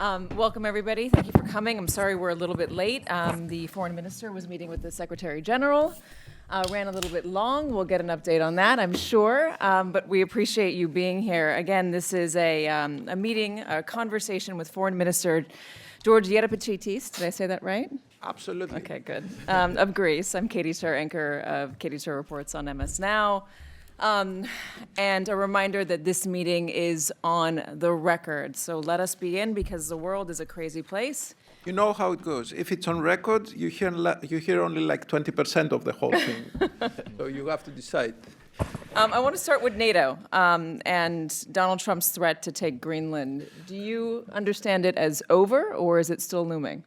Welcome, everybody. Thank you for coming. I'm sorry we're a little bit late. The foreign minister was meeting with the Secretary General. Ran a little bit long. We'll get an update on that, I'm sure. But we appreciate you being here. Again, this is a meeting, a conversation with Foreign Minister Giorgos Gerapetritis. Did I say that right? Absolutely. Okay, good. Of Greece. I'm Katy Tur, anchor of Katy Tur Reports on MSNOW. And a reminder that this meeting is on the record. So let us begin because the world is a crazy place. You know how it goes. If it's on record, you hear only like 20% of the whole thing. So you have to decide. I want to start with NATO and Donald Trump's threat to take Greenland. Do you understand it as over, or is it still looming?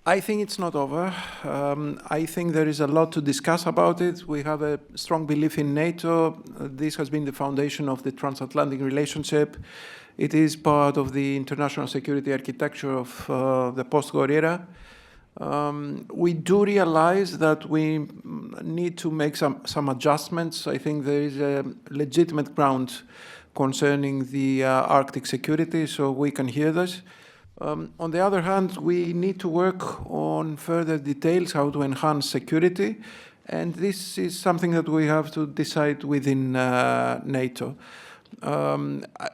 I think it's not over. I think there is a lot to discuss about it. We have a strong belief in NATO. This has been the foundation of the transatlantic relationship. It is part of the international security architecture of the post-war era. We do realize that we need to make some adjustments. I think there is a legitimate ground concerning the Arctic security, so we can hear this. On the other hand, we need to work on further details, how to enhance security, and this is something that we have to decide within NATO.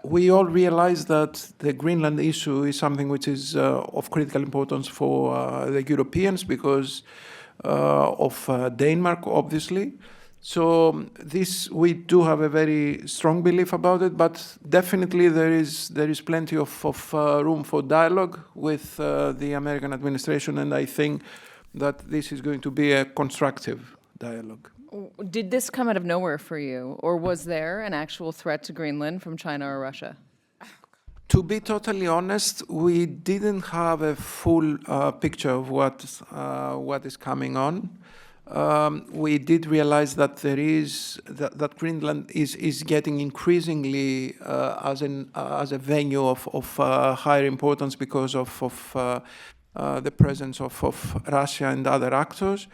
We all realize that the Greenland issue is something which is of critical importance for the Europeans because of Denmark, obviously. So this, we do have a very strong belief about it, but definitely there is plenty of room for dialogue with the American administration, and I think that this is going to be a constructive dialogue. Did this come out of nowhere for you, or was there an actual threat to Greenland from China or Russia? To be totally honest, we didn't have a full picture of what is coming on. We did realize that that Greenland is getting increasingly as a venue of higher importance because of the presence of Russia and other actors.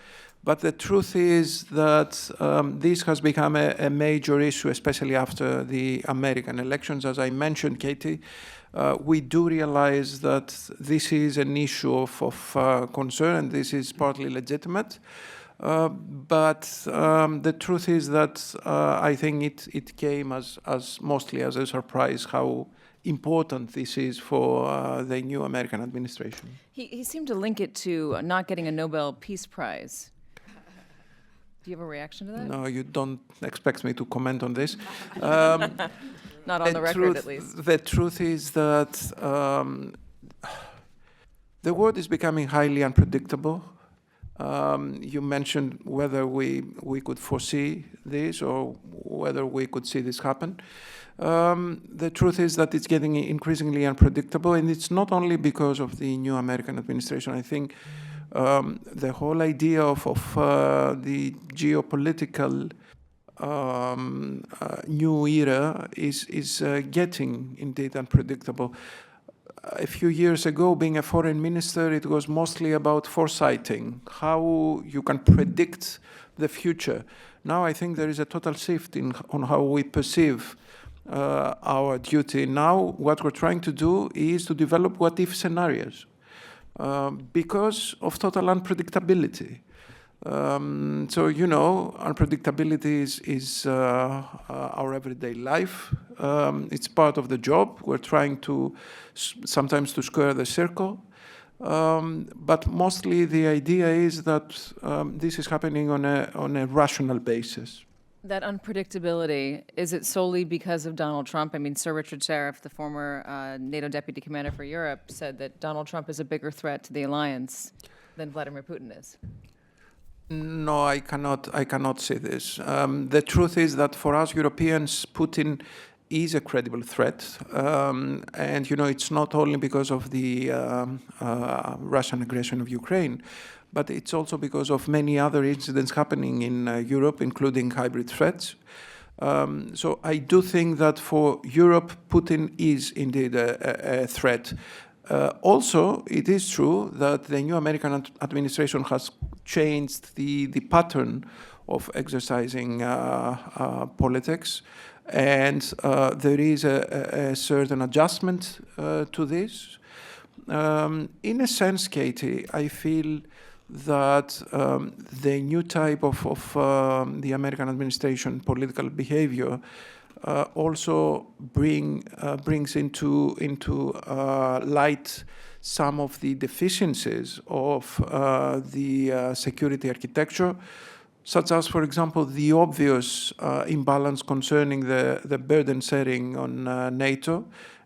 But the truth is that this has become a major issue, especially after the American elections. As I mentioned, Katy, we do realize that this is an issue of concern, and this is partly legitimate. But the truth is that I think it came as mostly as a surprise how important this is for the new American administration. He seemed to link it to not getting a Nobel Peace Prize. Do you have a reaction to that? No, you don't expect me to comment on this. Not on the record, at least. The truth is that the world is becoming highly unpredictable. You mentioned whether we could foresee this or whether we could see this happen. The truth is that it's getting increasingly unpredictable, and it's not only because of the new American administration. I think the whole idea of the geopolitical new era is getting indeed unpredictable. A few years ago, being a foreign minister, it was mostly about foresighting, how you can predict the future. Now I think there is a total shift on how we perceive our duty. Now what we're trying to do is to develop what-if scenarios because of total unpredictability. So, you know, unpredictability is our everyday life. It's part of the job. We're trying to sometimes to square the circle. But mostly the idea is that this is happening on a rational basis. That unpredictability, is it solely because of Donald Trump? I mean, Sir Richard Sheriff, the former NATO deputy commander for Europe, said that Donald Trump is a bigger threat to the alliance than Vladimir Putin is. No, I cannot say this. The truth is that for us Europeans, Putin is a credible threat. And, you know, it's not only because of the Russian aggression of Ukraine, but it's also because of many other incidents happening in Europe, including hybrid threats. So I do think that for Europe, Putin is indeed a threat. Also, it is true that the new American administration has changed the pattern of exercising politics, and there is a certain adjustment to this. In a sense, Katy, I feel that the new type of the American administration political behavior also brings into light some of the deficiencies of the security architecture, such as, for example, the obvious imbalance concerning the burden setting on NATO.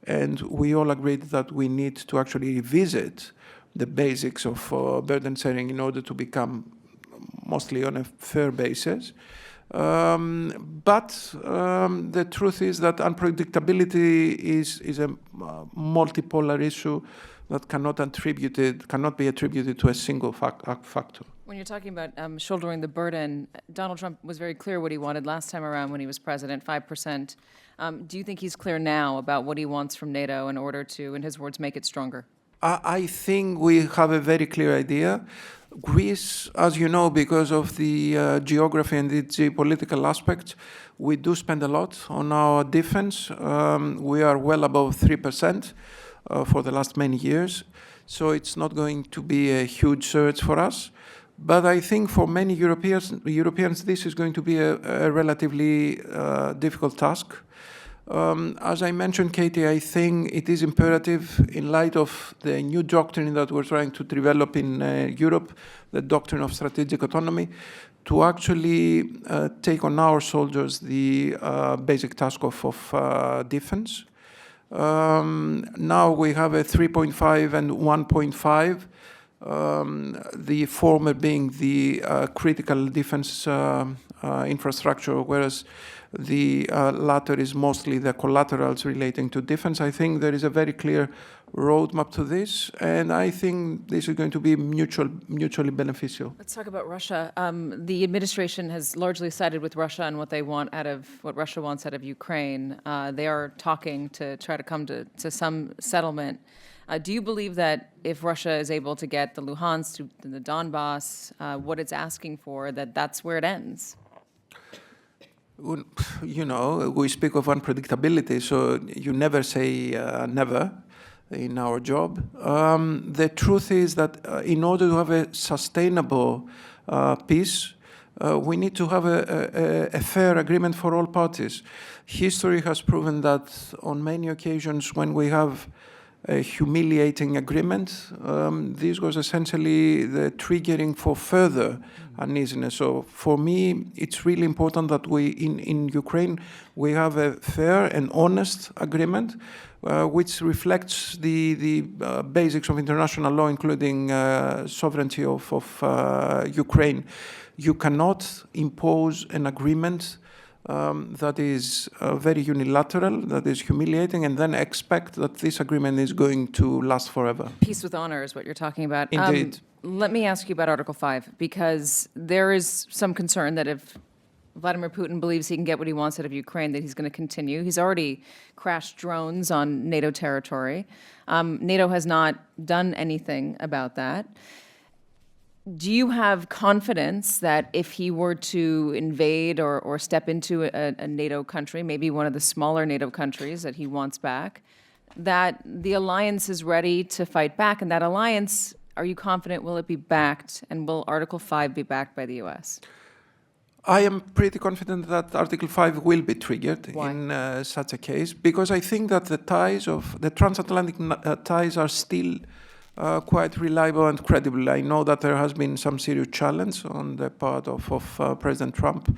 And we all agreed that we need to actually revisit the basics of burden setting in order to become mostly on a fair basis. But the truth is that unpredictability is a multipolar issue that cannot be attributed to a single factor. When you're talking about shouldering the burden, Donald Trump was very clear what he wanted last time around when he was president, 5%. Do you think he's clear now about what he wants from NATO in order to, in his words, make it stronger? I think we have a very clear idea. Greece, as you know, because of the geography and the geopolitical aspects, we do spend a lot on our defense. We are well above 3% for the last many years. So it's not going to be a huge surge for us. But I think for many Europeans, this is going to be a relatively difficult task. As I mentioned, Katy, I think it is imperative in light of the new doctrine that we're trying to develop in Europe, the doctrine of strategic autonomy, to actually take on our soldiers the basic task of defense. Now we have a 3.5 and 1.5. The former being the critical defense infrastructure, whereas the latter is mostly the collaterals relating to defense. I think there is a very clear roadmap to this, and I think this is going to be mutually beneficial. Let's talk about Russia. The administration has largely sided with Russia on what Russia wants out of Ukraine. They are talking to try to come to some settlement. Do you believe that if Russia is able to get the Luhansk, the Donbass, what it's asking for, that's where it ends? You know, we speak of unpredictability, so you never say never in our job. The truth is that in order to have a sustainable peace, we need to have a fair agreement for all parties. History has proven that on many occasions when we have a humiliating agreement, this was essentially the triggering for further uneasiness. So for me, it's really important that we, in Ukraine, we have a fair and honest agreement, which reflects the basics of international law, including sovereignty of Ukraine. You cannot impose an agreement that is very unilateral, that is humiliating, and then expect that this agreement is going to last forever. Peace with honor is what you're talking about. Indeed. Let me ask you about Article 5, because there is some concern that if Vladimir Putin believes he can get what he wants out of Ukraine, that he's going to continue. He's already crashed drones on NATO territory. NATO has not done anything about that. Do you have confidence that if he were to invade or step into a NATO country, maybe one of the smaller NATO countries that he wants back, that the alliance is ready to fight back? And that alliance, are you confident, will it be backed, and will Article 5 be backed by the U.S.? I am pretty confident that Article 5 will be triggered. Why? In such a case, because I think that the transatlantic ties are still quite reliable and credible. I know that there has been some serious challenge on the part of President Trump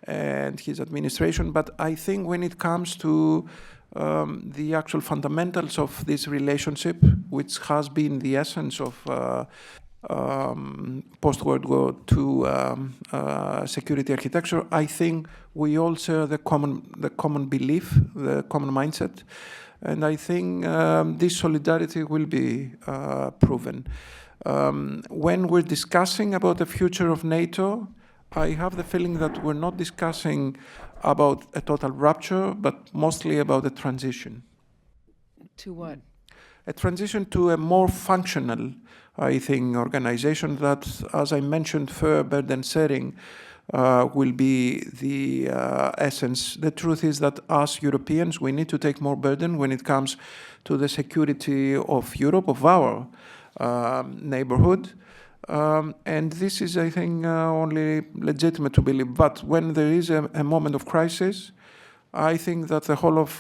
and his administration, but I think when it comes to the actual fundamentals of this relationship, which has been the essence of post-World War II security architecture, I think we all share the common belief, the common mindset. And I think this solidarity will be proven. When we're discussing about the future of NATO, I have the feeling that we're not discussing about a total rupture, but mostly about a transition. To what? A transition to a more functional, I think, organization that, as I mentioned, fair burden setting, will be the essence. The truth is that us Europeans, we need to take more burden when it comes to the security of Europe, of our neighborhood. And this is, I think, only legitimate to believe. But when there is a moment of crisis, I think that the whole of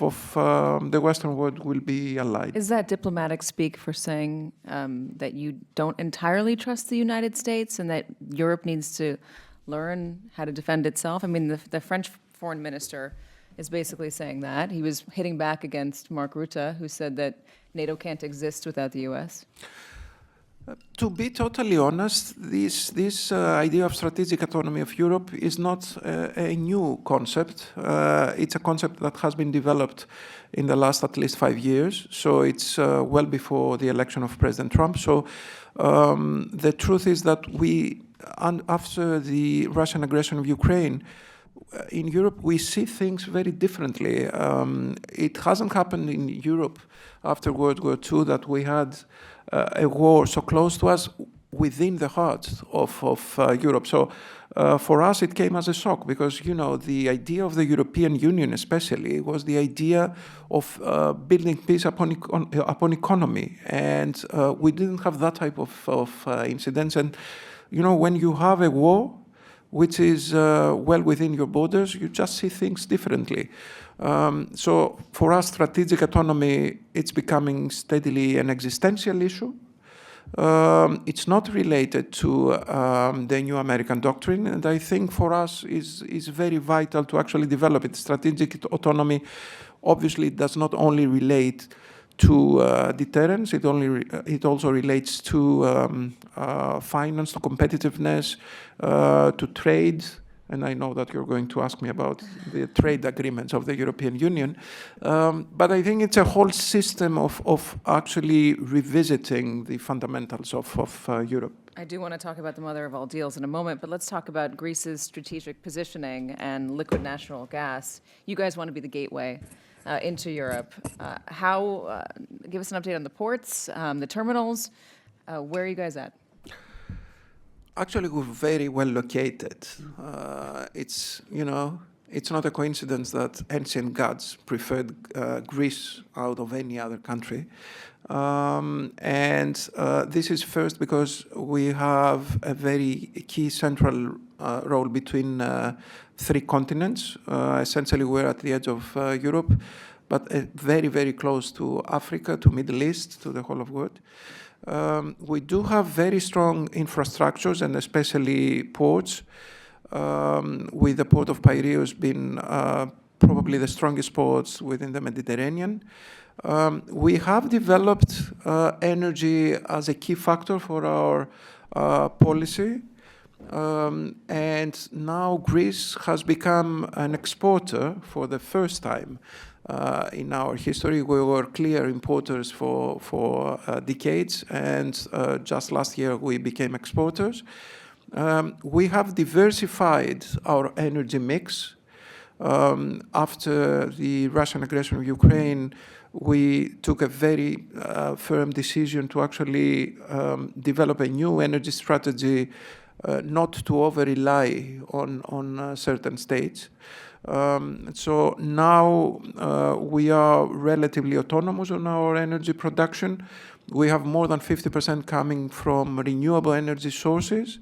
the Western world will be allied. Is that diplomatic speak for saying that you don't entirely trust the United States and that Europe needs to learn how to defend itself? I mean, the French foreign minister is basically saying that. He was hitting back against Mark Rutte, who said that NATO can't exist without the U.S. To be totally honest, this idea of strategic autonomy of Europe is not a new concept. It's a concept that has been developed in the last at least 5 years. So it's well before the election of President Trump. So the truth is that after the Russian aggression of Ukraine, in Europe, we see things very differently. It hasn't happened in Europe after World War II that we had a war so close to us within the heart of Europe. So for us, it came as a shock because, you know, the idea of the European Union especially was the idea of building peace upon economy. And we didn't have that type of incidents. And, you know, when you have a war which is well within your borders, you just see things differently. So for us, strategic autonomy, it's becoming steadily an existential issue. It's not related to the new American doctrine, and I think for us is very vital to actually develop it. Strategic autonomy obviously does not only relate to deterrence, it also relates to finance, to competitiveness, to trade. And I know that you're going to ask me about the trade agreements of the European Union. But I think it's a whole system of actually revisiting the fundamentals of Europe. I do want to talk about the mother of all deals in a moment, but let's talk about Greece's strategic positioning and liquid natural gas. You guys want to be the gateway into Europe. Give us an update on the ports, the terminals. Where are you guys at? Actually, we're very well located. It's not a coincidence that ancient gods preferred Greece out of any other country. And this is first because we have a very key central role between three continents. Essentially, we're at the edge of Europe, but very, very close to Africa, to Middle East, to the whole of world. We do have very strong infrastructures and especially ports, with the port of Piraeus being probably the strongest ports within the Mediterranean. We have developed energy as a key factor for our policy. And now Greece has become an exporter for the first time in our history. We were clear importers for decades, and just last year we became exporters. We have diversified our energy mix. After the Russian aggression of Ukraine, we took a very firm decision to actually develop a new energy strategy, not to over-rely on certain states. So now we are relatively autonomous on our energy production. We have more than 50% coming from renewable energy sources.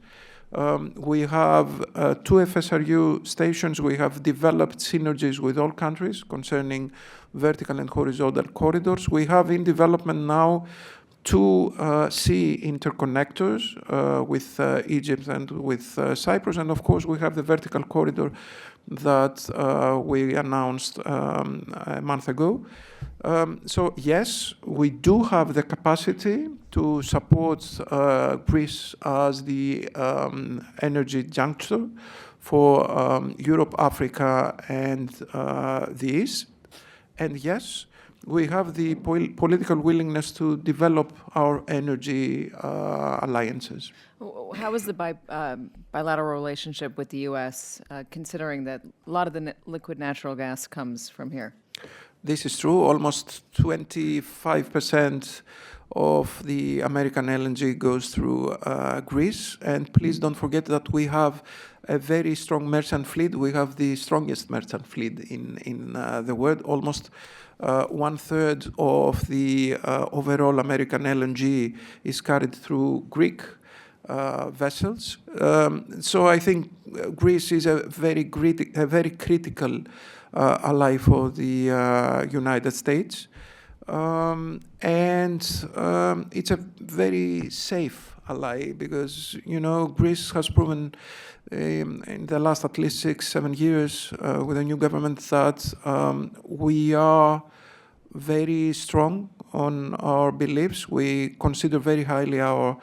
We have 2 FSRU stations. We have developed synergies with all countries concerning vertical and horizontal corridors. We have in development now 2 sea interconnectors with Egypt and with Cyprus. And of course, we have the vertical corridor that we announced a month ago. So yes, we do have the capacity to support Greece as the energy juncture for Europe, Africa, and the East. And yes, we have the political willingness to develop our energy alliances. How is the bilateral relationship with the U.S., considering that a lot of the liquid natural gas comes from here? This is true. Almost 25% of the American LNG goes through Greece. And please don't forget that we have a very strong merchant fleet. We have the strongest merchant fleet in the world. Almost 1/3 of the overall American LNG is carried through Greek vessels. So I think Greece is a very critical ally for the United States. It's a very safe ally because, you know, Greece has proven in the last at least 6-7 years with a new government that we are very strong on our beliefs. We consider very highly our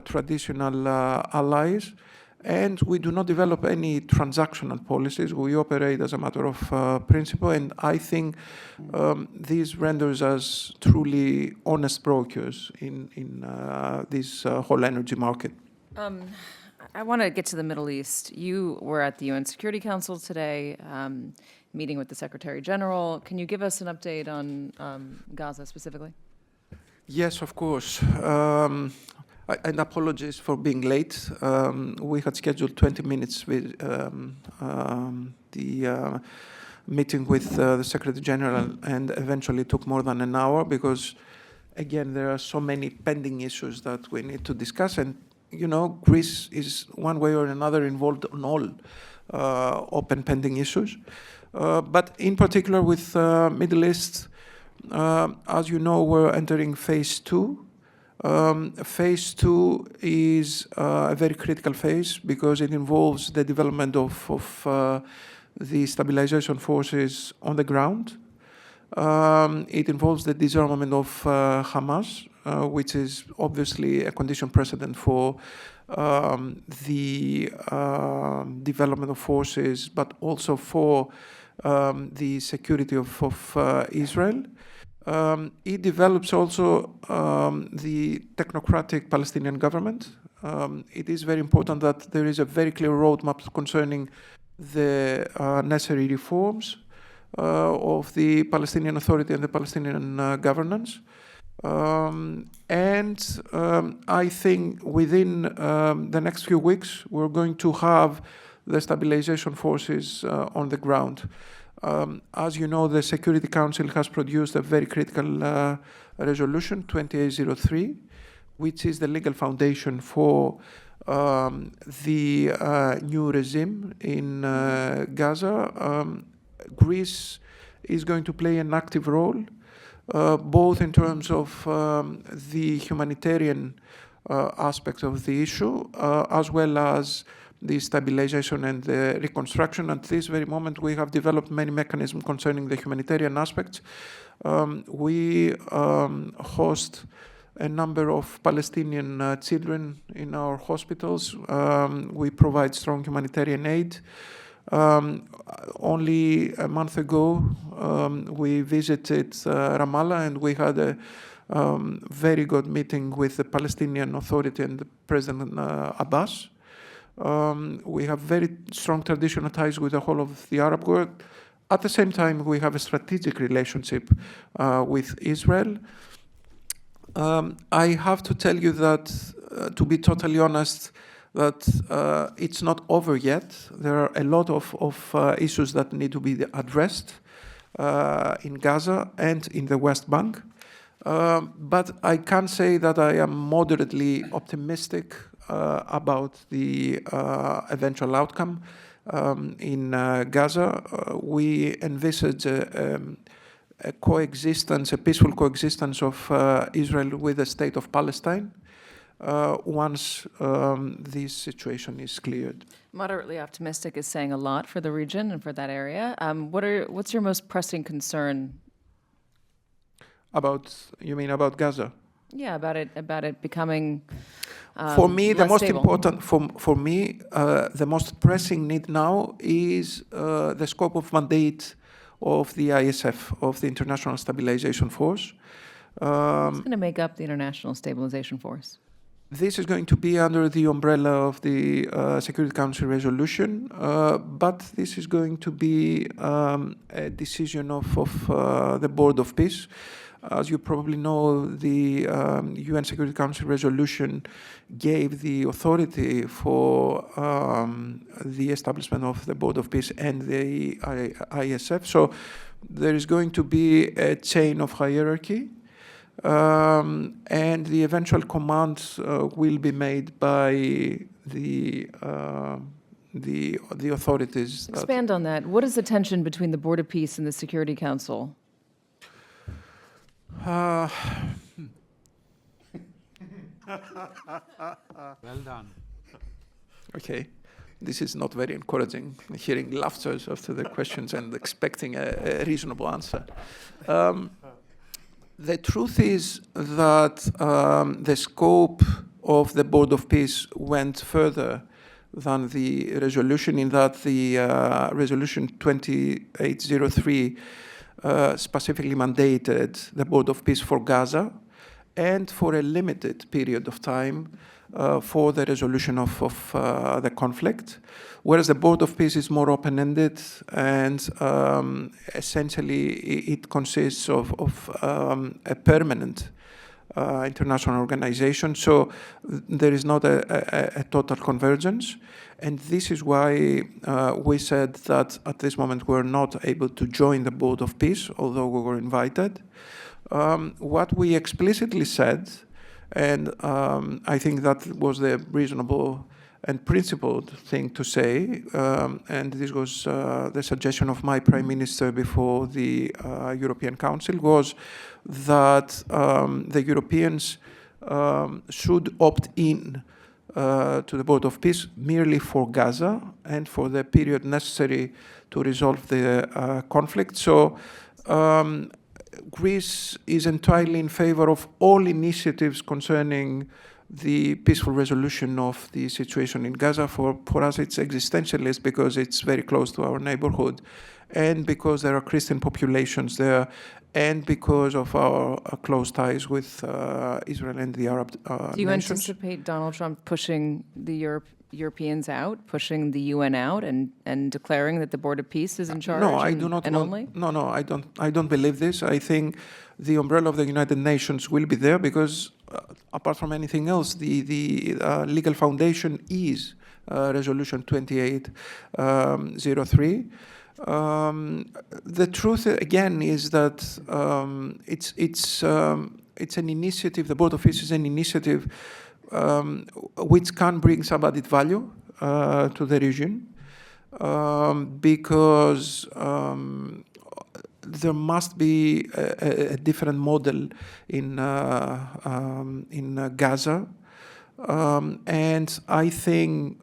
traditional allies, and we do not develop any transactional policies. We operate as a matter of principle, and I think this renders us truly honest brokers in this whole energy market. I want to get to the Middle East. You were at the UN Security Council today, meeting with the Secretary General. Can you give us an update on Gaza specifically? Yes, of course. And apologies for being late. We had scheduled 20 minutes with the meeting with the Secretary General, and eventually took more than an hour because, again, there are so many pending issues that we need to discuss. And, you know, Greece is one way or another involved on all open pending issues. But in particular with Middle East, as you know, we're entering phase 2. Phase 2 is a very critical phase because it involves the development of the stabilization forces on the ground. It involves the disarmament of Hamas, which is obviously a condition precedent for the development of forces, but also for the security of Israel. It develops also the technocratic Palestinian government. It is very important that there is a very clear roadmap concerning the necessary reforms of the Palestinian Authority and the Palestinian governance. I think within the next few weeks, we're going to have the stabilization forces on the ground. As you know, the Security Council has produced a very critical resolution, 2803, which is the legal foundation for the new regime in Gaza. Greece is going to play an active role, both in terms of the humanitarian aspects of the issue, as well as the stabilization and the reconstruction. At this very moment, we have developed many mechanisms concerning the humanitarian aspects. We host a number of Palestinian children in our hospitals. We provide strong humanitarian aid. Only a month ago, we visited Ramallah, and we had a very good meeting with the Palestinian Authority and the President Abbas. We have very strong traditional ties with the whole of the Arab world. At the same time, we have a strategic relationship with Israel. I have to tell you that, to be totally honest, that it's not over yet. There are a lot of issues that need to be addressed in Gaza and in the West Bank. But I can say that I am moderately optimistic about the eventual outcome in Gaza. We envisage a coexistence, a peaceful coexistence of Israel with the state of Palestine once this situation is cleared. Moderately optimistic is saying a lot for the region and for that area. What's your most pressing concern? You mean about Gaza? Yeah, about it becoming for me, the most stable. important, for me, the most pressing need now is the scope of mandate of the ISF, of the International Stabilization Force. Who's going to make up the International Stabilization Force? This is going to be under the umbrella of the Security Council resolution, but this is going to be a decision of the Board of Peace. As you probably know, the UN Security Council resolution gave the authority for the establishment of the Board of Peace and the ISF. So there is going to be a chain of hierarchy, and the eventual commands will be made by the authorities. Expand on that. What is the tension between the Board of Peace and the Security Council? Well done. Okay. This is not very encouraging, hearing laughter after the questions and expecting a reasonable answer. The truth is that the scope of the Board of Peace went further than the resolution, in that the resolution 2803 specifically mandated the Board of Peace for Gaza and for a limited period of time for the resolution of the conflict, whereas the Board of Peace is more open-ended, and essentially it consists of a permanent international organization. So there is not a total convergence. And this is why we said that at this moment we're not able to join the Board of Peace, although we were invited. What we explicitly said, and I think that was the reasonable and principled thing to say, and this was the suggestion of my Prime Minister before the European Council, was that the Europeans should opt in to the Board of Peace merely for Gaza and for the period necessary to resolve the conflict. So Greece is entirely in favor of all initiatives concerning the peaceful resolution of the situation in Gaza. For us, it's existentialist because it's very close to our neighborhood, and because there are Christian populations there, and because of our close ties with Israel and the Arab nations. Do you anticipate Donald Trump pushing the Europeans out, pushing the UN out, and declaring that the Board of Peace is in charge? No, I do not. Only? No, I don't. I don't believe this. I think the umbrella of the United Nations will be there because, apart from anything else, the legal foundation is Resolution 2803. The truth, again, is that it's an initiative. The Board of Peace is an initiative which can bring some added value to the region, because there must be a different model in Gaza, and I think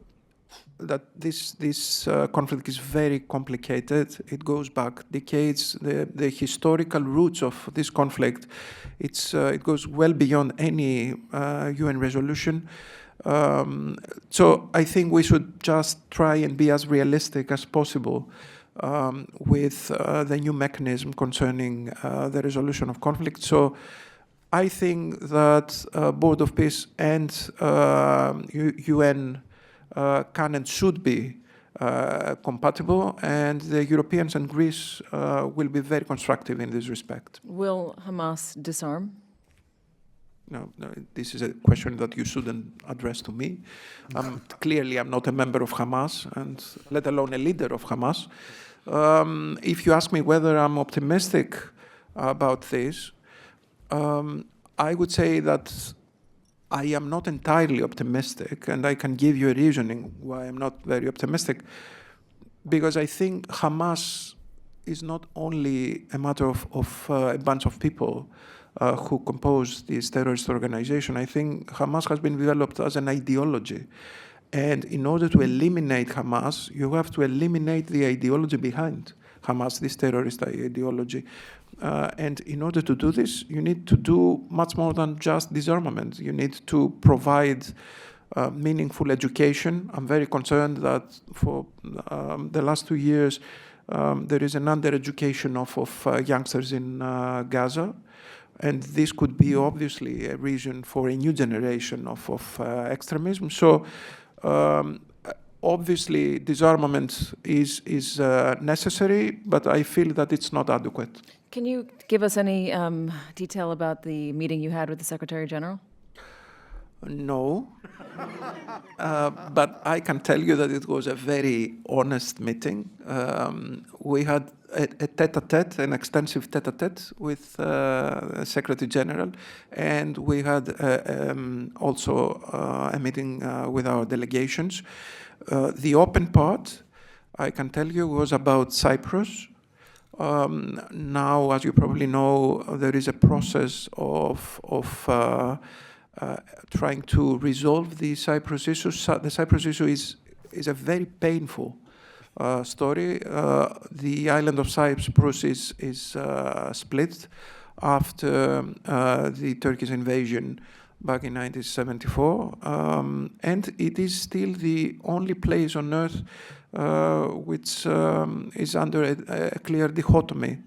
that this conflict is very complicated. It goes back decades. The historical roots of this conflict, it goes well beyond any UN resolution. So I think we should just try and be as realistic as possible with the new mechanism concerning the resolution of conflict. So I think that Board of Peace and UN can and should be compatible, and the Europeans and Greece will be very constructive in this respect. Will Hamas disarm? No, this is a question that you shouldn't address to me. Clearly, I'm not a member of Hamas, and let alone a leader of Hamas. If you ask me whether I'm optimistic about this, I would say that I am not entirely optimistic, and I can give you a reasoning why I'm not very optimistic, because I think Hamas is not only a matter of a bunch of people who compose this terrorist organization. I think Hamas has been developed as an ideology. And in order to eliminate Hamas, you have to eliminate the ideology behind Hamas, this terrorist ideology. And in order to do this, you need to do much more than just disarmament. You need to provide meaningful education. I'm very concerned that for the last 2 years, there is an under-education of youngsters in Gaza. And this could be obviously a reason for a new generation of extremism. So obviously, disarmament is necessary, but I feel that it's not adequate. Can you give us any detail about the meeting you had with the Secretary General? No, but I can tell you that it was a very honest meeting. We had a tete-a-tete, an extensive tete-a-tete with Secretary General, and we had also a meeting with our delegations. The open part, I can tell you, was about Cyprus. Now, as you probably know, there is a process of trying to resolve the Cyprus issue. The Cyprus issue is a very painful story. The island of Cyprus is split after the Turkish invasion back in 1974, and it is still the only place on earth which is under a clear dichotomy.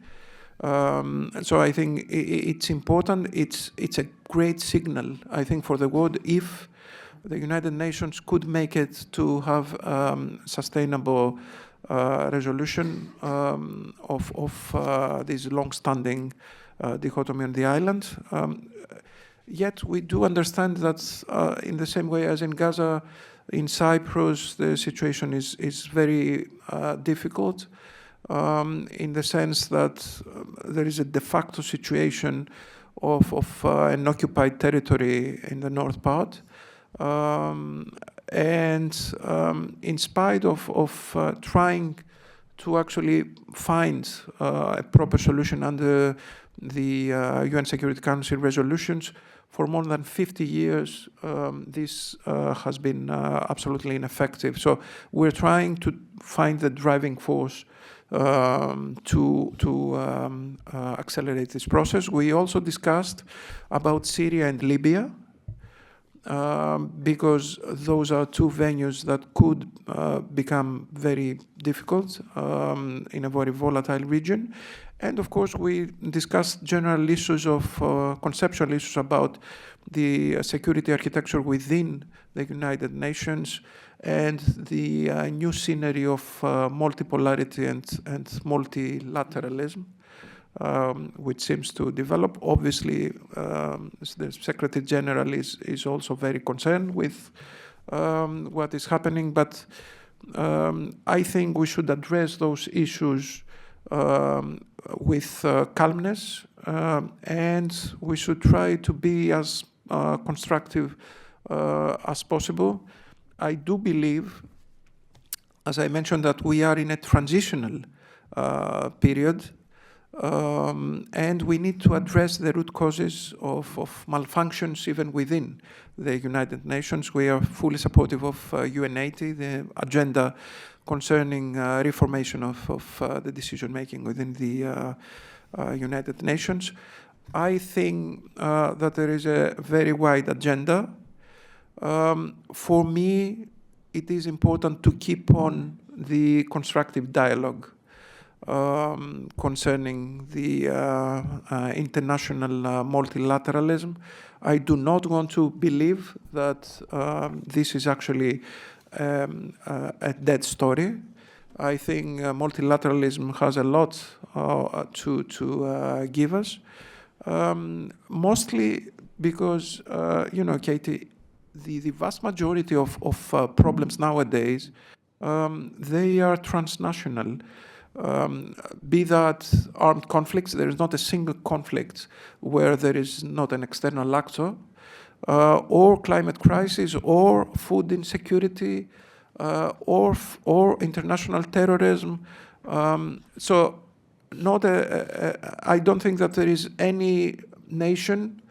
So I think it's important. It's a great signal, I think, for the world if the United Nations could make it to have sustainable resolution of this long-standing dichotomy on the island. Yet we do understand that in the same way as in Gaza, in Cyprus, the situation is very difficult. In the sense that there is a de facto situation of an occupied territory in the north part. And in spite of trying to actually find a proper solution under the UN Security Council resolutions, for more than 50 years, this has been absolutely ineffective. So we're trying to find the driving force to accelerate this process. We also discussed about Syria and Libya, because those are two venues that could become very difficult in a very volatile region. And of course, we discussed general issues of conceptual issues about the security architecture within the United Nations and the new scenery of multipolarity and multilateralism, which seems to develop. Obviously, the Secretary General is also very concerned with what is happening, but I think we should address those issues with calmness, and we should try to be as constructive as possible. I do believe, as I mentioned, that we are in a transitional period, and we need to address the root causes of malfunctions even within the United Nations. We are fully supportive of UN80, the agenda concerning reformation of the decision-making within the United Nations. I think that there is a very wide agenda. For me, it is important to keep on the constructive dialogue concerning the international multilateralism. I do not want to believe that this is actually a dead story. I think multilateralism has a lot to give us, mostly because, Katy, the vast majority of problems nowadays, they are transnational. Be that armed conflicts, there is not a single conflict where there is not an external actor, or climate crisis, or food insecurity, or international terrorism. So I don't think that there is any nation,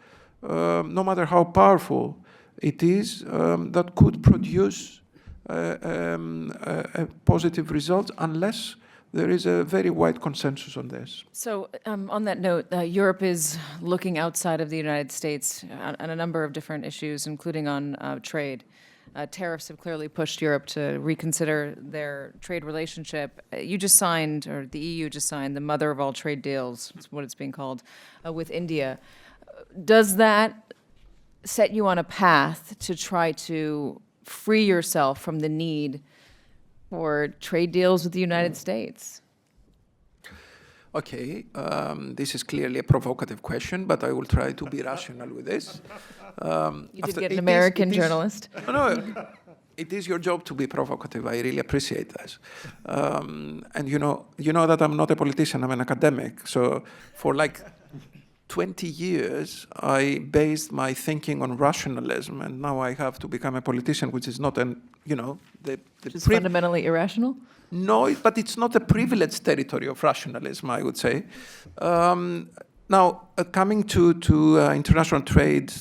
no matter how powerful it is, that could produce a positive result unless there is a very wide consensus on this. So on that note, Europe is looking outside of the United States on a number of different issues, including on trade. Tariffs have clearly pushed Europe to reconsider their trade relationship. You just signed, or the EU just signed, the mother of all trade deals, is what it's being called, with India. Does that set you on a path to try to free yourself from the need for trade deals with the United States? Okay, this is clearly a provocative question, but I will try to be rational with this. You did get an American journalist. No, it is your job to be provocative. I really appreciate that. And you know that I'm not a politician, I'm an academic. So for like 20 years, I based my thinking on rationalism, and now I have to become a politician, which is not Which is fundamentally irrational? No, but it's not a privileged territory of rationalism, I would say. Now, coming to international trade,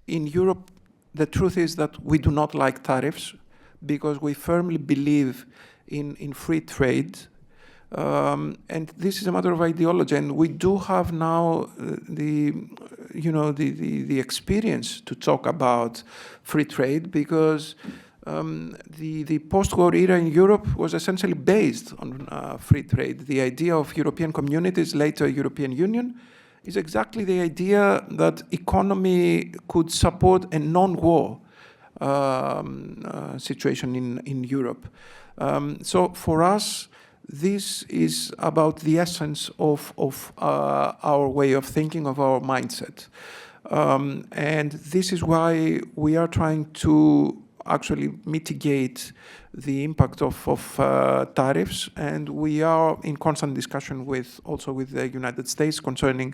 in Europe, the truth is that we do not like tariffs because we firmly believe in free trade. And this is a matter of ideology, and we do have now the experience to talk about free trade because the post-war era in Europe was essentially based on free trade. The idea of European communities, later European Union, is exactly the idea that economy could support a non-war situation in Europe. So for us, this is about the essence of our way of thinking, of our mindset. And this is why we are trying to actually mitigate the impact of tariffs, and we are in constant discussion also with the United States concerning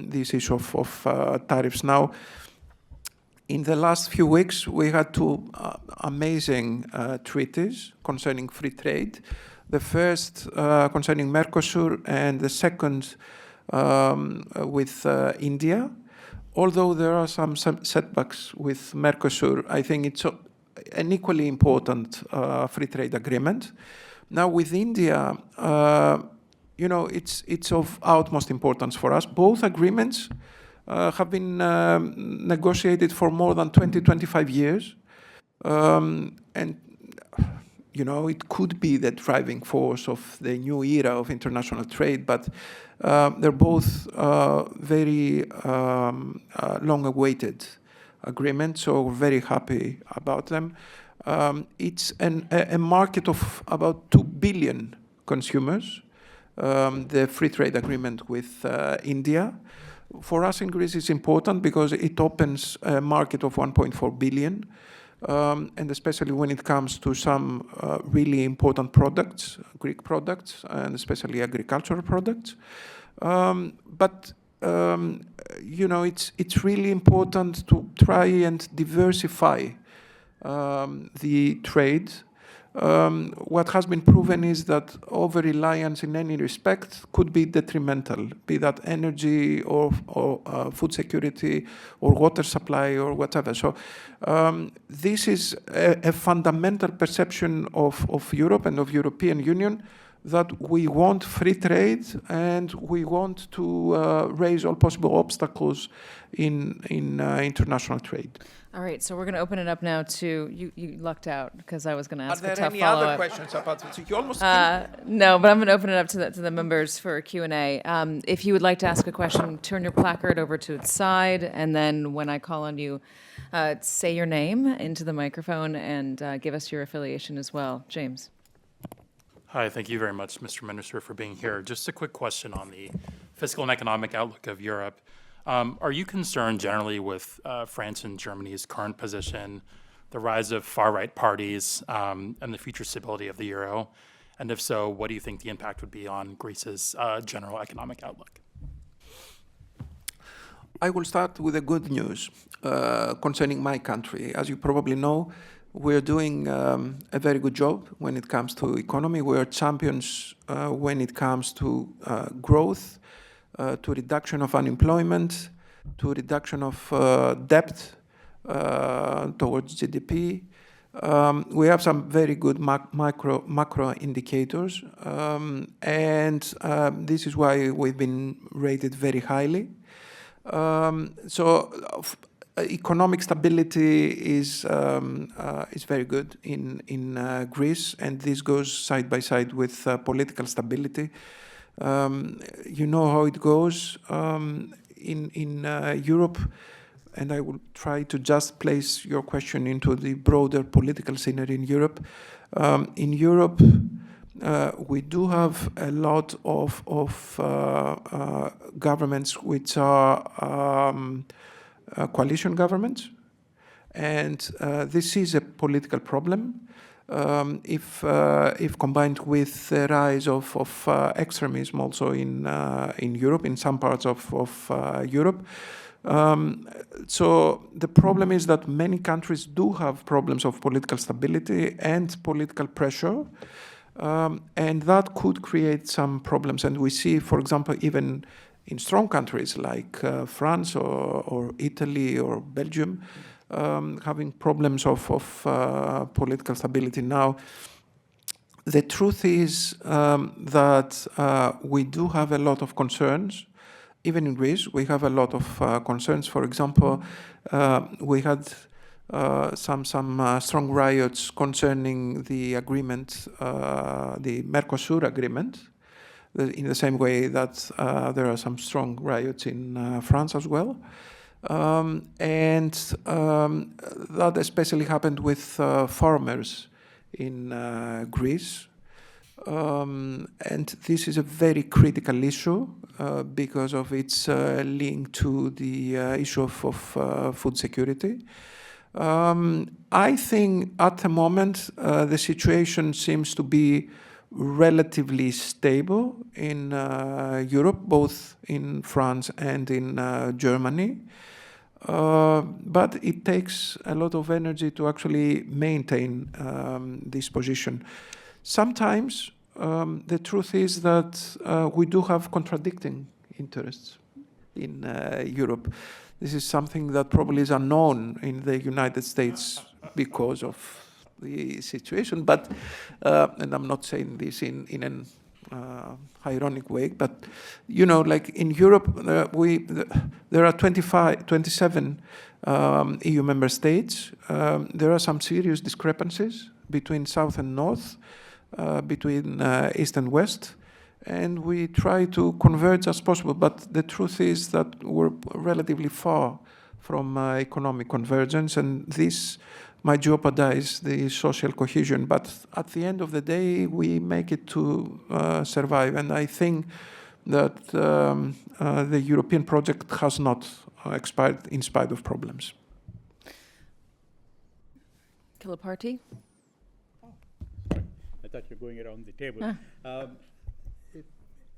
this issue of tariffs. Now, in the last few weeks, we had two amazing treaties concerning free trade. The first concerning Mercosur, and the second with India. Although there are some setbacks with Mercosur, I think it's an equally important free trade agreement. Now with India, it's of utmost importance for us. Both agreements have been negotiated for more than 25 years. And it could be the driving force of the new era of international trade, but they're both very long-awaited agreements, so we're very happy about them. It's a market of about 2 billion consumers, the free trade agreement with India. For us in Greece, it's important because it opens a market of 1.4 billion. And especially when it comes to some really important products, Greek products, and especially agricultural products. It's really important to try and diversify the trade. What has been proven is that over-reliance in any respect could be detrimental, be that energy or food security or water supply or whatever. So this is a fundamental perception of Europe and of European Union, that we want free trade and we want to raise all possible obstacles in international trade. All right, so we're going to open it up now to you. Lucked out because I was going to ask a tough follow-up. Are there any other questions about it? You almost no, but I'm going to open it up to the members for Q&A. If you would like to ask a question, turn your placard over to its side, and then when I call on you, say your name into the microphone and give us your affiliation as well. James. Hi, thank you very much, Mr. Minister, for being here. Just a quick question on the fiscal and economic outlook of Europe. Are you concerned generally with France and Germany's current position, the rise of far-right parties, and the future stability of the euro? And if so, what do you think the impact would be on Greece's general economic outlook? I will start with the good news concerning my country. As you probably know, we're doing a very good job when it comes to economy. We are champions when it comes to growth, to reduction of unemployment, to reduction of debt towards GDP. We have some very good macro indicators, and this is why we've been rated very highly. Economic stability is very good in Greece, and this goes side by side with political stability. You know how it goes in Europe. and I will try to just place your question into the broader political scenario in Europe. In Europe, we do have a lot of governments which are coalition governments, and this is a political problem. If combined with the rise of extremism also in Europe, in some parts of Europe. So the problem is that many countries do have problems of political stability and political pressure, and that could create some problems. And we see, for example, even in strong countries like France or Italy or Belgium, having problems of political stability. Now, the truth is that we do have a lot of concerns. Even in Greece, we have a lot of concerns. For example, we had some strong riots concerning the agreement, the Mercosur agreement, in the same way that there are some strong riots in France as well. And that especially happened with farmers in Greece. And this is a very critical issue because of its link to the issue of food security. I think at the moment the situation seems to be relatively stable in Europe, both in France and in Germany. But it takes a lot of energy to actually maintain this position. Sometimes the truth is that we do have contradicting interests in Europe. This is something that probably is unknown in the United States because of the situation. But, and I'm not saying this in an ironic way, but, you know, like in Europe, there are 27 EU member states. There are some serious discrepancies between South and North, between East and West, and we try to converge as possible. But the truth is that we're relatively far from economic convergence, and this might jeopardize the social cohesion. But at the end of the day, we make it to survive. And I think that the European project has not expired in spite of problems. Gerapetritis? I thought you were going around the table.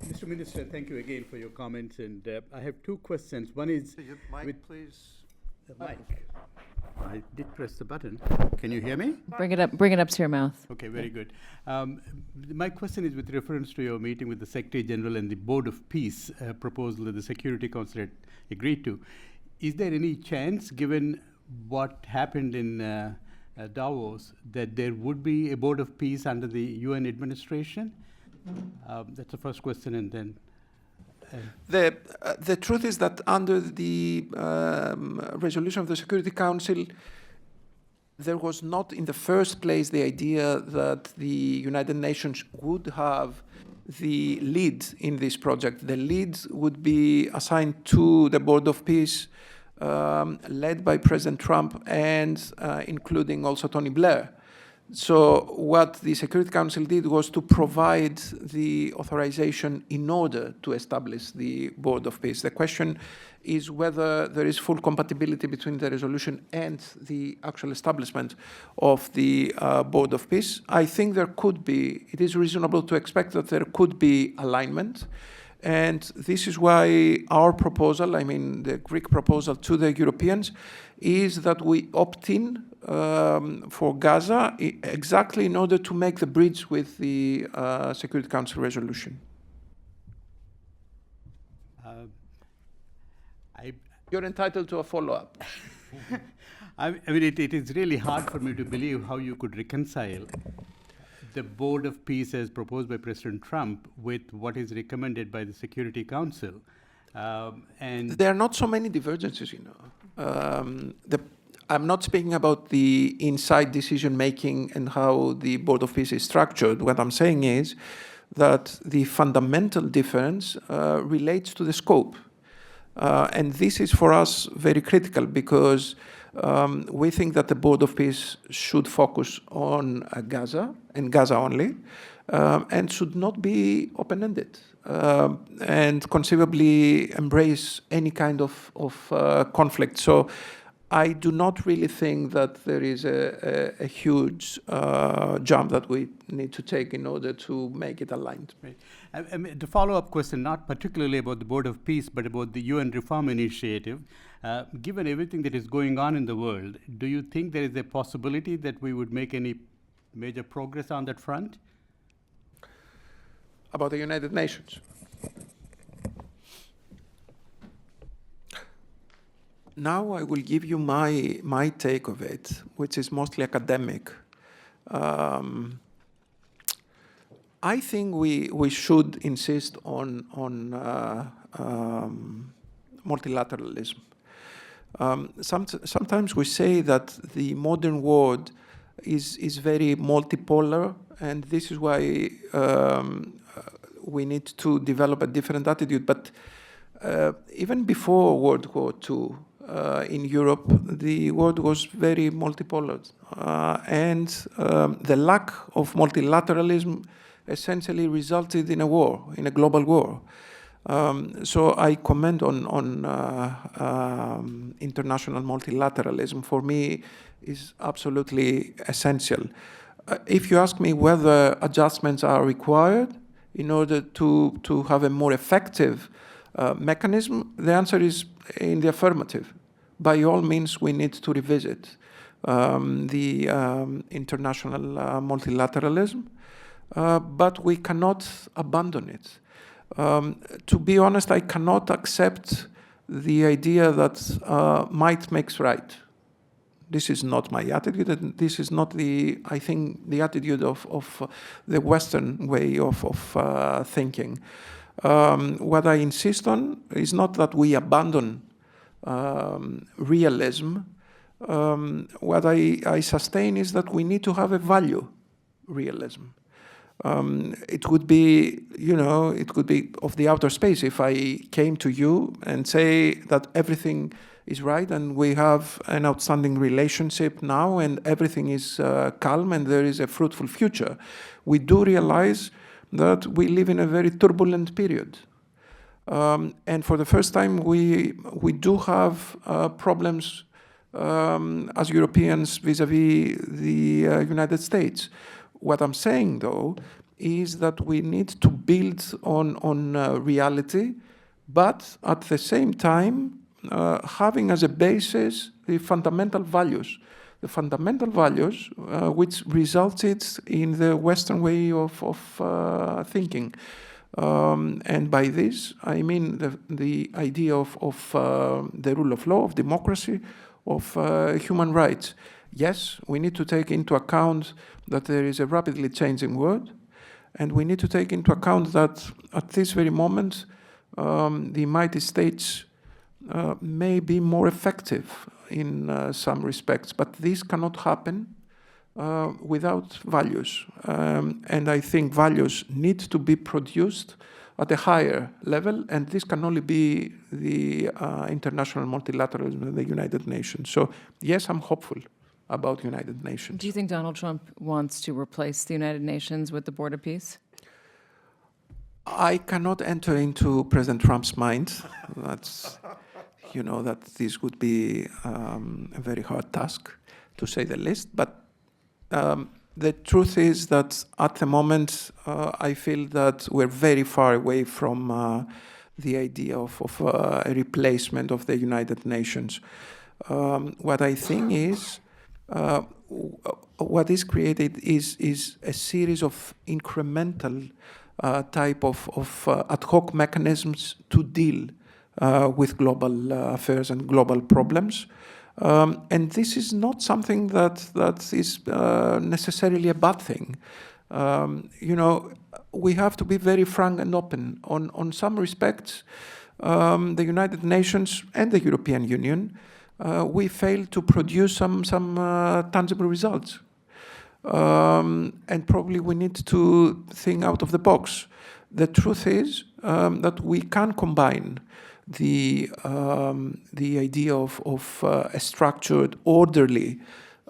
Mr. Minister, thank you again for your comments. And I have two questions. One is... Mic, please. The mic. I did press the button. Can you hear me? Bring it up to your mouth. Okay, very good. My question is with reference to your meeting with the Secretary General and the Board of Peace proposal that the Security Council had agreed to. Is there any chance, given what happened in Davos, that there would be a Board of Peace under the UN administration? That's the first question, and then... The truth is that under the resolution of the Security Council, there was not in the first place the idea that the United Nations would have the lead in this project. The lead would be assigned to the Board of Peace, led by President Trump and including also Tony Blair. So what the Security Council did was to provide the authorization in order to establish the Board of Peace. The question is whether there is full compatibility between the resolution and the actual establishment of the Board of Peace. I think there could be, it is reasonable to expect that there could be alignment. And this is why our proposal, I mean the Greek proposal to the Europeans, is that we opt in for Gaza exactly in order to make the bridge with the Security Council resolution. You're entitled to a follow-up. I mean, it is really hard for me to believe how you could reconcile the Board of Peace as proposed by President Trump with what is recommended by the Security Council. And there are not so many divergences, you know. I'm not speaking about the inside decision-making and how the Board of Peace is structured. What I'm saying is that the fundamental difference relates to the scope. And this is for us very critical because we think that the Board of Peace should focus on Gaza and Gaza only, and should not be open-ended, and conceivably embrace any kind of conflict. So I do not really think that there is a huge jump that we need to take in order to make it aligned. Right. I mean, the follow-up question, not particularly about the Board of Peace, but about the UN Reform Initiative. Given everything that is going on in the world, do you think there is a possibility that we would make any major progress on that front? About the United Nations. Now I will give you my take of it, which is mostly academic. I think we should insist on multilateralism. Sometimes we say that the modern world is very multipolar, and this is why we need to develop a different attitude. But even before World War II, in Europe, the world was very multipolar. And the lack of multilateralism essentially resulted in a war, in a global war. So I comment on international multilateralism. For me, is absolutely essential. If you ask me whether adjustments are required in order to have a more effective mechanism, the answer is in the affirmative. By all means, we need to revisit the international multilateralism, but we cannot abandon it. To be honest, I cannot accept the idea that might makes right. This is not my attitude, and this is not I think, the attitude of the Western way of thinking. What I insist on is not that we abandon realism. What I sustain is that we need to have a value realism. It would be, it could be of the outer space if I came to you and say that everything is right and we have an outstanding relationship now and everything is calm and there is a fruitful future. We do realize that we live in a very turbulent period. And for the first time, we do have problems as Europeans vis-à-vis the United States. What I'm saying, though, is that we need to build on reality, but at the same time, having as a basis the fundamental values. The fundamental values which resulted in the Western way of thinking. And by this, I mean the idea of the rule of law, of democracy, of human rights. Yes, we need to take into account that there is a rapidly changing world, and we need to take into account that at this very moment, the United States may be more effective in some respects, but this cannot happen without values. And I think values need to be produced at a higher level, and this can only be the international multilateralism of the United Nations. So yes, I'm hopeful about United Nations. Do you think Donald Trump wants to replace the United Nations with the Board of Peace? I cannot enter into President Trump's mind. That's, that this would be a very hard task, to say the least. But the truth is that at the moment, I feel that we're very far away from the idea of a replacement of the United Nations. What I think is, what is created is a series of incremental type of ad hoc mechanisms to deal with global affairs and global problems. And this is not something that is necessarily a bad thing. We have to be very frank and open. On some respects, the United Nations and the European Union, we failed to produce some tangible results. And probably we need to think out of the box. The truth is that we can combine the idea of a structured, orderly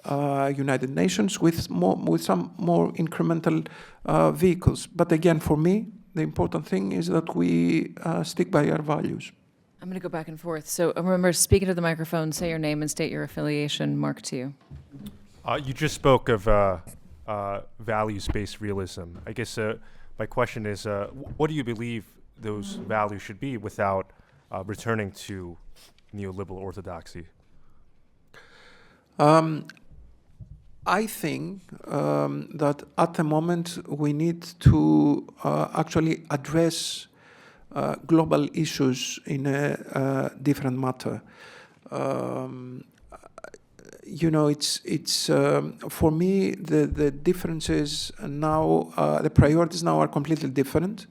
United Nations with some more incremental vehicles. But again, for me, the important thing is that we stick by our values. I'm going to go back and forth. So remember, speak into the microphone, say your name, and state your affiliation. Mark, to you. You just spoke of values-based realism. I guess my question is, what do you believe those values should be without returning to neoliberal orthodoxy? I think that at the moment we need to actually address global issues in a different matter. It's for me the differences now, the priorities now are completely different.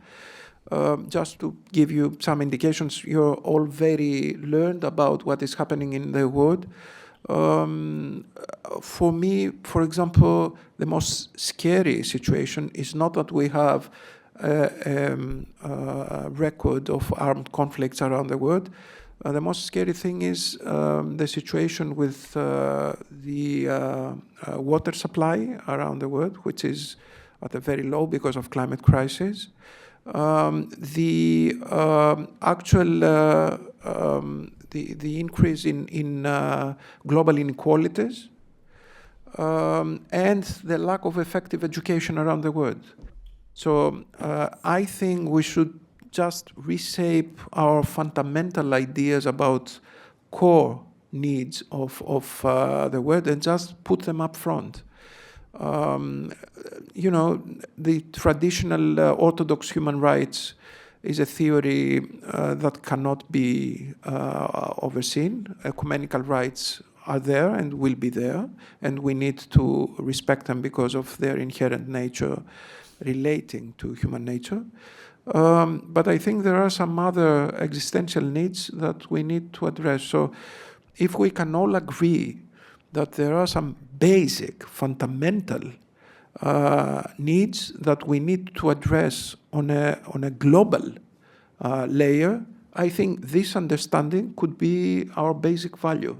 Just to give you some indications, you're all very learned about what is happening in the world. For me, for example, the most scary situation is not that we have a record of armed conflicts around the world. The most scary thing is the situation with the water supply around the world, which is at a very low because of climate crisis. The increase in global inequalities, and the lack of effective education around the world. So I think we should just reshape our fundamental ideas about core needs of the world and just put them up front. The traditional orthodox human rights is a theory that cannot be overseen. Ecumenical rights are there and will be there, and we need to respect them because of their inherent nature relating to human nature. But I think there are some other existential needs that we need to address. So if we can all agree that there are some basic, fundamental needs that we need to address on a global layer, I think this understanding could be our basic value.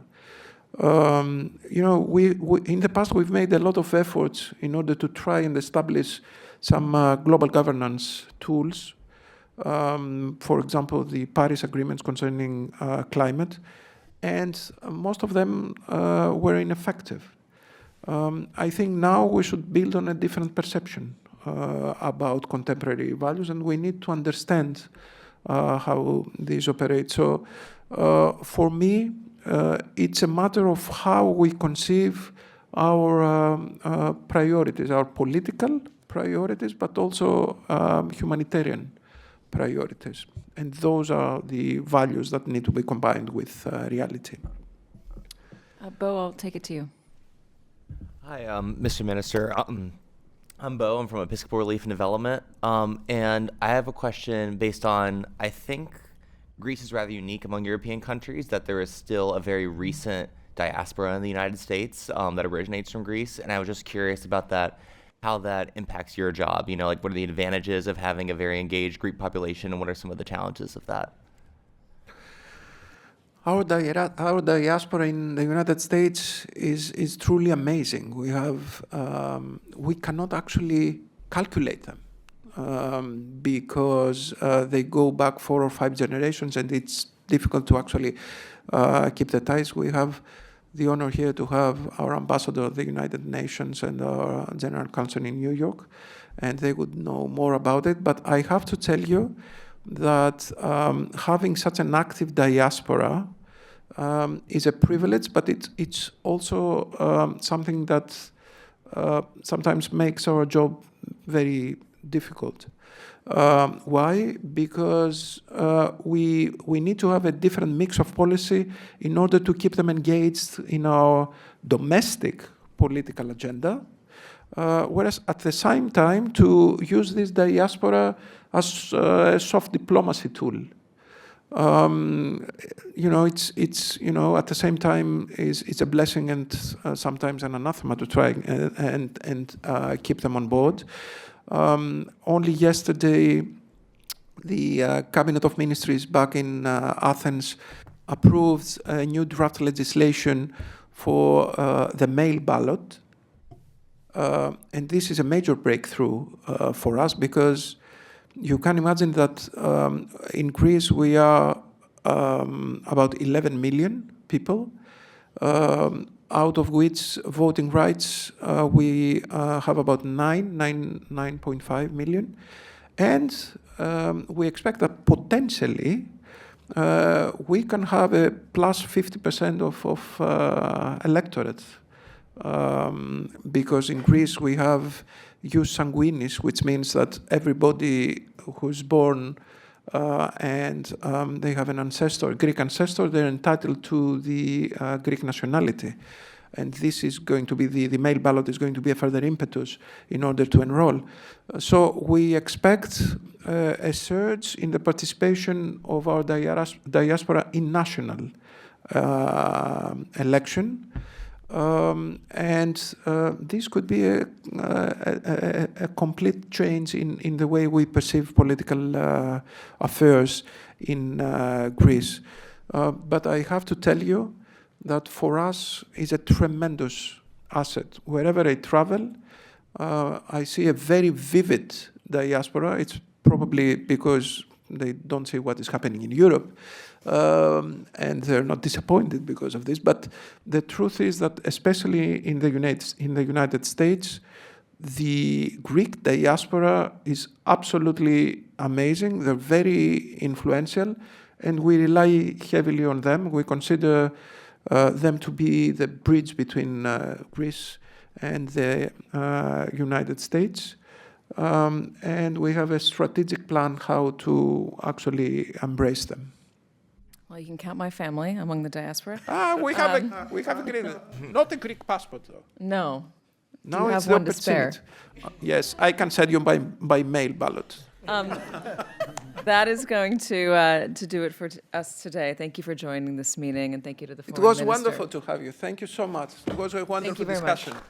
We in the past we've made a lot of efforts in order to try and establish some global governance tools. For example, the Paris agreements concerning climate, and most of them were ineffective. I think now we should build on a different perception about contemporary values, and we need to understand how these operate. So for me, it's a matter of how we conceive our priorities, our political priorities, but also humanitarian priorities. And those are the values that need to be combined with reality. Bo, I'll take it to you. Hi, Mr. Minister. I'm Bo. I'm from Episcopal Relief and Development. And I have a question based on, I think Greece is rather unique among European countries, that there is still a very recent diaspora in the United States that originates from Greece. And I was just curious about that, how that impacts your job. What are the advantages of having a very engaged Greek population, and what are some of the challenges of that? Our diaspora in the United States is truly amazing. We cannot actually calculate them because they go back 4 or 5 generations, and it's difficult to actually keep the ties. We have the honor here to have our ambassador of the United Nations and our general counsel in New York, and they would know more about it. But I have to tell you that having such an active diaspora is a privilege, but it's also something that sometimes makes our job very difficult. Why? Because we need to have a different mix of policy in order to keep them engaged in our domestic political agenda, whereas at the same time to use this diaspora as a soft diplomacy tool. It's at the same time it's a blessing and sometimes an anathema to try and keep them on board. Only yesterday, the Cabinet of Ministries back in Athens approved a new draft legislation for the mail ballot. And this is a major breakthrough for us, because you can imagine that in Greece we are about 11 million people, out of which voting rights we have about 9.5 million. And we expect that potentially we can have a plus 50% of electorate. Because in Greece we have jus sanguinis, which means that everybody who's born and they have an ancestor, Greek ancestor, they're entitled to the Greek nationality. And this is going to be, the mail ballot is going to be a further impetus in order to enroll. So we expect a surge in the participation of our diaspora in national election. And this could be a complete change in the way we perceive political affairs in Greece. But I have to tell you that for us is a tremendous asset. Wherever I travel, I see a very vivid diaspora. It's probably because they don't see what is happening in Europe. And they're not disappointed because of this. But the truth is that, especially in the United States, the Greek diaspora is absolutely amazing. They're very influential, and we rely heavily on them. We consider them to be the bridge between Greece and the United States. And we have a strategic plan how to actually embrace them. Well, you can count my family among the diaspora. We have a Greek, not a Greek passport though. No. No, Do you it's have the one to spare? opportunity. Yes, I can send you by mail ballot. That is going to do it for us today. Thank you for joining this meeting, and thank you to the It Foreign was Minister. wonderful to have you. Thank you so much. It was a wonderful very much. discussion.